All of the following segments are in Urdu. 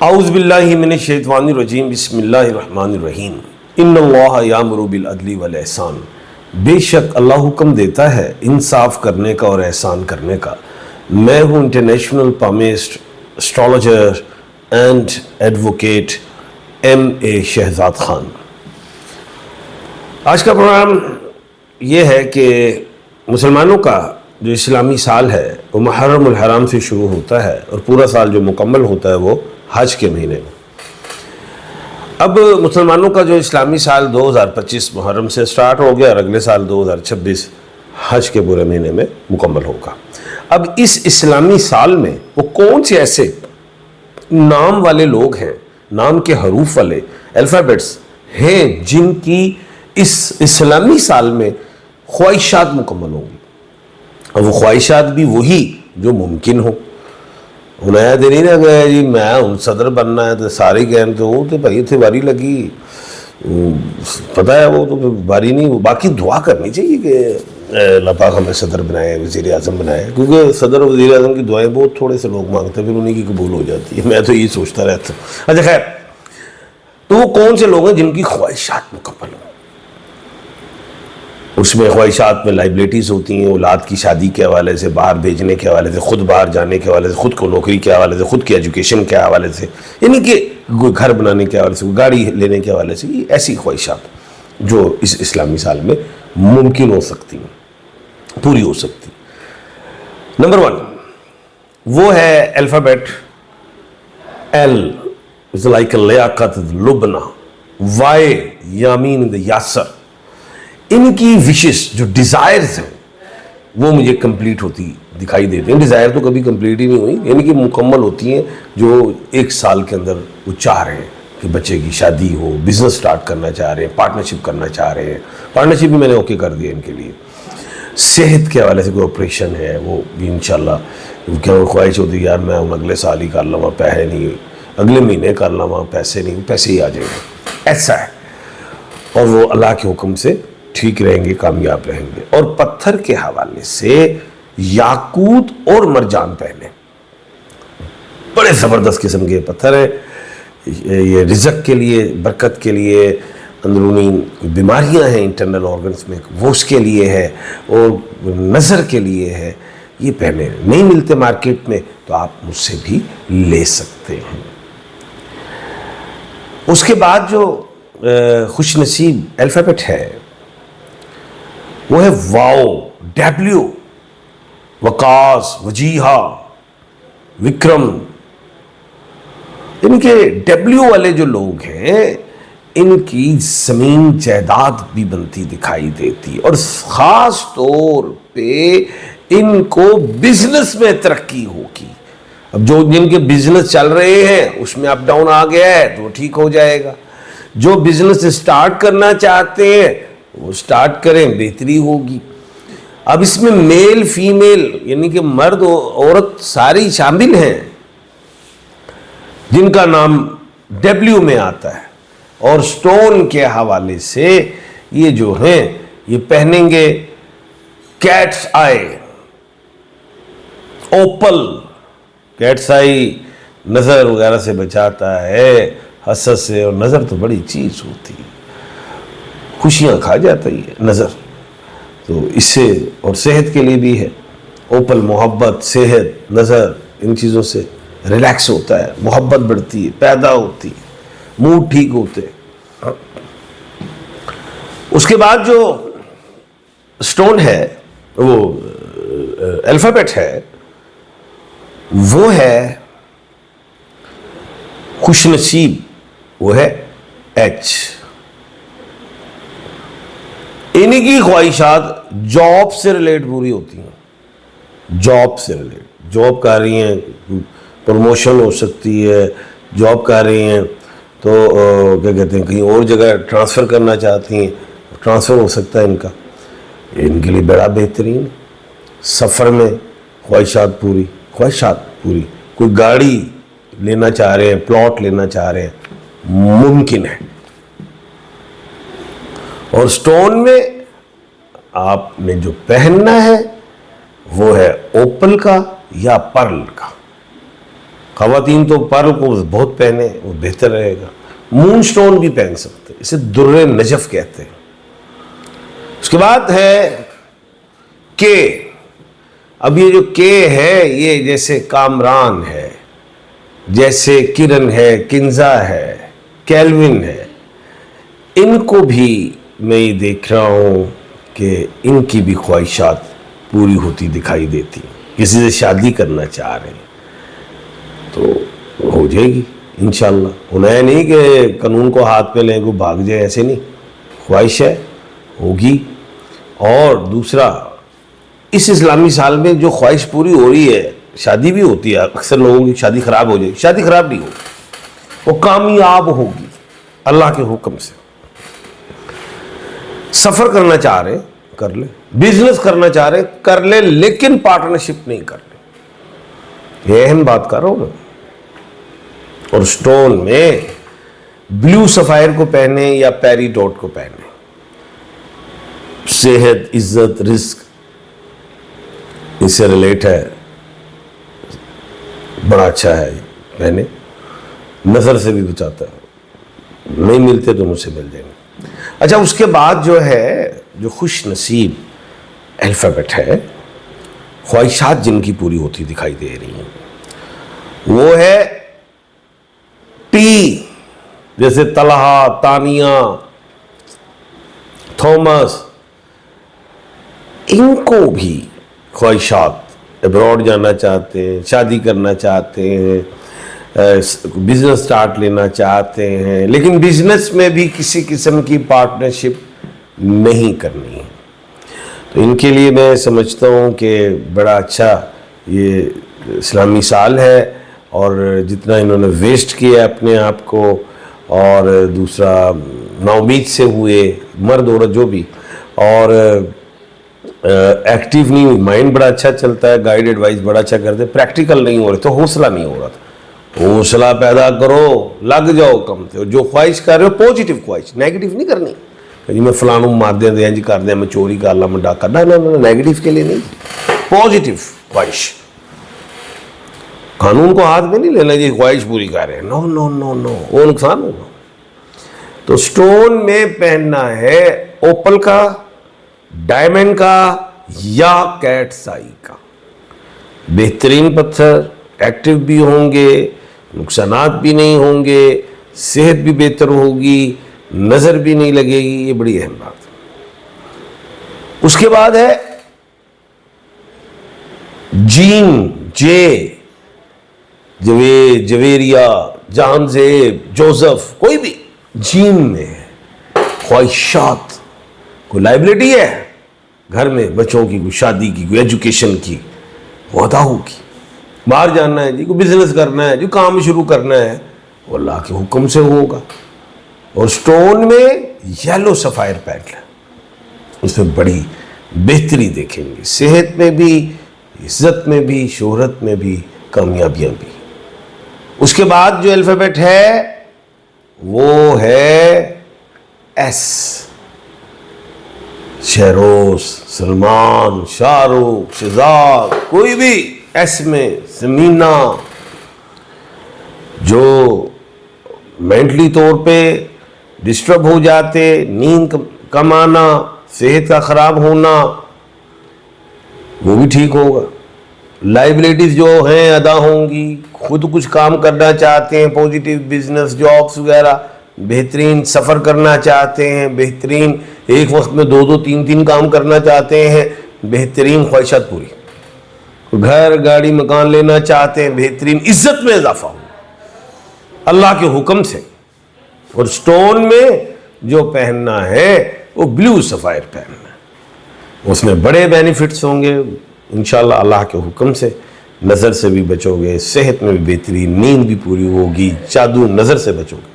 اعوذ باللہ من الشیطان الرجیم بسم اللہ الرحمن الرحیم ان اللہ یامر بالعدل والاحسان، بے شک اللہ حکم دیتا ہے انصاف کرنے کا اور احسان کرنے کا۔ میں ہوں international palmist astrologer and advocate M.A. Shahzad Khan. آج کا پروگرام یہ ہے کہ مسلمانوں کا جو اسلامی سال ہے وہ محرم الحرام سے شروع ہوتا ہے اور پورا سال جو مکمل ہوتا ہے وہ حج کے مہینے میں۔ اب مسلمانوں کا جو اسلامی سال 2025 محرم سے سٹارٹ ہو گیا اور اگلے سال 2026 حج کے پورے مہینے میں مکمل ہوگا۔ اب اس اسلامی سال میں وہ کون سے ایسے نام والے لوگ ہیں، نام کے حروف والے الفابیٹس ہیں جن کی اس اسلامی سال میں خواہشات مکمل ہوں گی، اور وہ خواہشات بھی وہی جو ممکن ہو۔ انہیں دے نہیں لگا جی میں ہوں صدر بننا ہے تو سارے کہیں تو وہ تو بھائی اتنے باری لگی، پتہ ہے وہ تو باری نہیں، وہ باقی دعا کرنی چاہیے کہ اللہ پاک ہمیں صدر بنائے، وزیر اعظم بنائے، کیونکہ صدر اور وزیر اعظم کی دعائیں بہت تھوڑے سے لوگ مانگتے ہیں، پھر انہیں کی قبول ہو جاتی ہے۔ میں تو یہی سوچتا رہتا ہوں۔ اچھا خیر، تو وہ کون سے لوگ ہیں جن کی خواہشات مکمل ہوں؟ اس میں خواہشات میں لائبلٹیز ہوتی ہیں، اولاد کی شادی کے حوالے سے، باہر بھیجنے کے حوالے سے، خود باہر جانے کے حوالے سے، خود کو نوکری کے حوالے سے، خود کی ایجوکیشن کے حوالے سے، یعنی کہ کوئی گھر بنانے کے حوالے سے، کوئی گاڑی لینے کے حوالے سے، یہ ایسی خواہشات جو اس اسلامی سال میں ممکن ہو سکتی ہیں، پوری ہو سکتی ہیں۔ نمبر 1 وہ ہے alphabet L، it's like Liaquat Lubna, Y Yameen Yasir. ان کی وشز جو ڈیزائرز ہیں وہ مجھے کمپلیٹ ہوتی دکھائی دیتے ہیں۔ ڈیزائر تو کبھی کمپلیٹ ہی نہیں ہوئی، یعنی کہ مکمل ہوتی ہیں جو ایک سال کے اندر وہ چاہ رہے ہیں کہ بچے کی شادی ہو، بزنس سٹارٹ کرنا چاہ رہے ہیں، پارٹنرشپ کرنا چاہ رہے ہیں۔ پارٹنرشپ بھی میں نے اوکے کر دیا ان کے لیے۔ صحت کے حوالے سے کوئی آپریشن ہے وہ بھی انشاءاللہ، کیا خواہش ہوتی ہے یار میں اگلے سال ہی کر لوں، پیسے نہیں، اگلے مہینے کر لوں، پیسے نہیں، پیسے ہی آ جائیں گے، ایسا ہے۔ اور وہ اللہ کے حکم سے ٹھیک رہیں گے، کامیاب رہیں گے۔ اور پتھر کے حوالے سے یاقوت اور مرجان پہنے، بڑے زبردست قسم کے پتھر ہیں۔ یہ رزق کے لیے، برکت کے لیے، اندرونی بیماریاں ہیں انٹرنل آرگنز میں وہ اس کے لیے ہے، اور نظر کے لیے ہے۔ یہ پہنے نہیں ملتے مارکیٹ میں تو آپ مجھ سے بھی لے سکتے ہیں۔ اس کے بعد جو خوش نصیب الفابیٹ ہے وہ ہے واؤ، W، وقاص، وجیہہ، وکرم۔ یعنی کہ W والے جو لوگ ہیں ان کی زمین جائیداد بھی بنتی دکھائی دیتی، اور خاص طور پہ ان کو بزنس میں ترقی ہوگی۔ اب جو جن کے بزنس چل رہے ہیں اس میں اپ ڈاؤن آ گیا ہے تو ٹھیک ہو جائے گا۔ جو بزنس سٹارٹ کرنا چاہتے ہیں وہ سٹارٹ کریں، بہتری ہوگی۔ اب اس میں میل فیمیل یعنی کہ مرد و عورت ساری شامل ہیں جن کا نام W میں آتا ہے۔ اور سٹون کے حوالے سے یہ جو ہیں یہ پہنیں گے کیٹس آئی، اوپل۔ کیٹس آئی نظر وغیرہ سے بچاتا ہے، حسد سے، اور نظر تو بڑی چیز ہوتی ہے، خوشیاں کھا جاتا ہے نظر، تو اس سے، اور صحت کے لیے بھی ہے۔ اوپل محبت، صحت، نظر، ان چیزوں سے ریلیکس ہوتا ہے، محبت بڑھتی ہے، پیدا ہوتی ہے، موڈ ٹھیک ہوتے ہیں۔ اس کے بعد جو سٹون ہے وہ الفابیٹ ہے وہ ہے خوش نصیب، وہ ہے H۔ انہی کی خواہشات جاب سے ریلیٹ پوری ہوتی ہیں، جاب سے ریلیٹ، جاب کر رہی ہیں، پروموشن ہو سکتی ہے، جاب کر رہی ہیں تو کیا کہتے ہیں کہیں اور جگہ ٹرانسفر کرنا چاہتی ہیں، ٹرانسفر ہو سکتا ہے ان کا، ان کے لیے بڑا بہترین۔ سفر میں خواہشات پوری، کوئی گاڑی لینا چاہ رہے ہیں، پلاٹ لینا چاہ رہے ہیں، ممکن ہے۔ اور سٹون میں آپ نے جو پہننا ہے وہ ہے اوپل کا یا پرل کا۔ خواتین تو پرل کو بہت پہنے وہ بہتر رہے گا. مون سٹون بھی پہن سکتے ہیں, اسے در نجف کہتے ہیں. اس کے بعد ہے کے. اب یہ جو کے ہے یہ جیسے کامران ہے, جیسے کرن ہے, کنزا ہے, کیلوین ہے, ان کو بھی میں یہ دیکھ رہا ہوں کہ ان کی بھی خواہشات پوری ہوتی دکھائی دیتی. کسی سے شادی کرنا چاہ رہے ہیں تو ہو جائے گی انشاءاللہ. انہیں نہیں کہ قانون کو ہاتھ میں لیں کو بھاگ جائے, ایسے نہیں. خواہش ہے ہوگی. اور دوسرا اس اسلامی سال میں جو خواہش پوری ہو رہی ہے, شادی بھی ہوتی ہے, اکثر لوگوں کی شادی خراب ہو جائے گی. شادی خراب نہیں ہوگی, وہ کامیاب ہوگی اللہ کے حکم سے. سفر کرنا چاہ رہے کر لے, بزنس کرنا چاہ رہے کر لے, لیکن پارٹنرشپ نہیں کر لے. یہ اہم بات کر رہا ہوں میں. اور سٹون میں بلیو سفائر کو پہنے یا پیری ڈاٹ کو پہنے. صحت, عزت, رزق اس سے ریلیٹ ہے, بڑا اچھا ہے پہنے. نظر سے بھی بچاتا ہے, نہیں ملتے تو مجھ سے مل جائیں گے. اچھا, اس کے بعد جو ہے جو خوش نصیب الفابیٹ ہے, خواہشات جن کی پوری ہوتی دکھائی دے رہی ہیں, وہ ہے ٹی. جیسے طلحہ, تانیہ, تھومس, ان کو بھی خواہشات. ابراڈ جانا چاہتے ہیں, شادی کرنا چاہتے ہیں, بزنس سٹارٹ لینا چاہتے ہیں, لیکن بزنس میں بھی کسی قسم کی پارٹنرشپ نہیں کرنی ہے. تو ان کے لیے میں سمجھتا ہوں کہ بڑا اچھا یہ اسلامی سال ہے. اور جتنا انہوں نے ویسٹ کیا اپنے آپ کو, اور دوسرا نا امید سے ہوئے مرد عورت جو بھی, اور ایکٹیو نہیں ہوئی. مائنڈ بڑا اچھا چلتا ہے, گائیڈ ایڈوائز بڑا اچھا کرتے, پریکٹیکل نہیں ہو رہے تو حوصلہ نہیں ہو رہا تھا. حوصلہ پیدا کرو, لگ جاؤ کم سے. جو خواہش کر رہے ہو پازیٹیو خواہش, نیگیٹو نہیں کرنی کہ جی میں فلانوں مار دیں دیں جی کر دیں, میں چوری کر لا, میں ڈاکہ. نہ, نیگیٹو کے لیے نہیں, پازیٹیو خواہش. قانون کو ہاتھ میں نہیں لینا جی خواہش پوری کر رہے ہیں, نو نو نو نو, وہ نقصان ہوگا. تو سٹون میں پہننا ہے اوپل کا, ڈائمنڈ کا یا کیٹس آئی کا. بہترین پتھر, ایکٹیو بھی ہوں گے, نقصانات بھی نہیں ہوں گے, صحت بھی بہتر ہوگی, نظر بھی نہیں لگے گی. یہ بڑی اہم بات ہے. اس کے بعد ہے جین, جے, جویریا, جان زیب, جوزف, کوئی بھی جین میں ہے. خواہشات, کوئی لائبلٹی ہے گھر میں, بچوں کی, کوئی شادی کی, کوئی ایجوکیشن کی, وہ ادا ہوگی. باہر جانا ہے جی, کوئی بزنس کرنا ہے جی, کام شروع کرنا ہے, وہ اللہ کے حکم سے ہوگا. اور سٹون میں یلو سفائر پینٹ ہے, اس میں بڑی بہتری دیکھیں گے. صحت میں بھی, عزت میں بھی, شہرت میں بھی, کامیابیاں بھی. اس کے بعد جو الفابیٹ ہے وہ ہے ایس. شہروز, سلمان, شاہ رخ, شہزاد, کوئی بھی ایس میں. زمینہ, جو مینٹلی طور پہ ڈسٹرب ہو جاتے, نیند کم آنا, صحت کا خراب ہونا, وہ بھی ٹھیک ہوگا. لائبلٹیز جو ہیں ادا ہوں گی. خود کچھ کام کرنا چاہتے ہیں, پوزیٹیو بزنس, جابس وغیرہ, بہترین سفر کرنا چاہتے ہیں, بہترین ایک وقت میں 2 3 کام کرنا چاہتے ہیں, بہترین خواہشات پوری. گھر, گاڑی, مکان لینا چاہتے ہیں, بہترین عزت میں اضافہ ہو اللہ کے حکم سے. اور سٹون میں جو پہننا ہے وہ بلیو سفائر پہننا ہے. اس میں بڑے بینیفٹس ہوں گے انشاءاللہ اللہ کے حکم سے. نظر سے بھی بچو گے, صحت میں بھی بہتری, نیند بھی پوری ہوگی, جادو نظر سے بچو گے.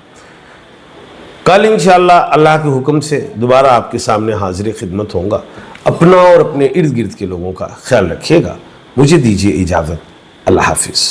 کل انشاءاللہ اللہ کے حکم سے دوبارہ آپ کے سامنے حاضر خدمت ہوں گا. اپنا اور اپنے ارد گرد کے لوگوں کا خیال رکھیے گا. مجھے دیجیے اجازت. اللہ حافظ.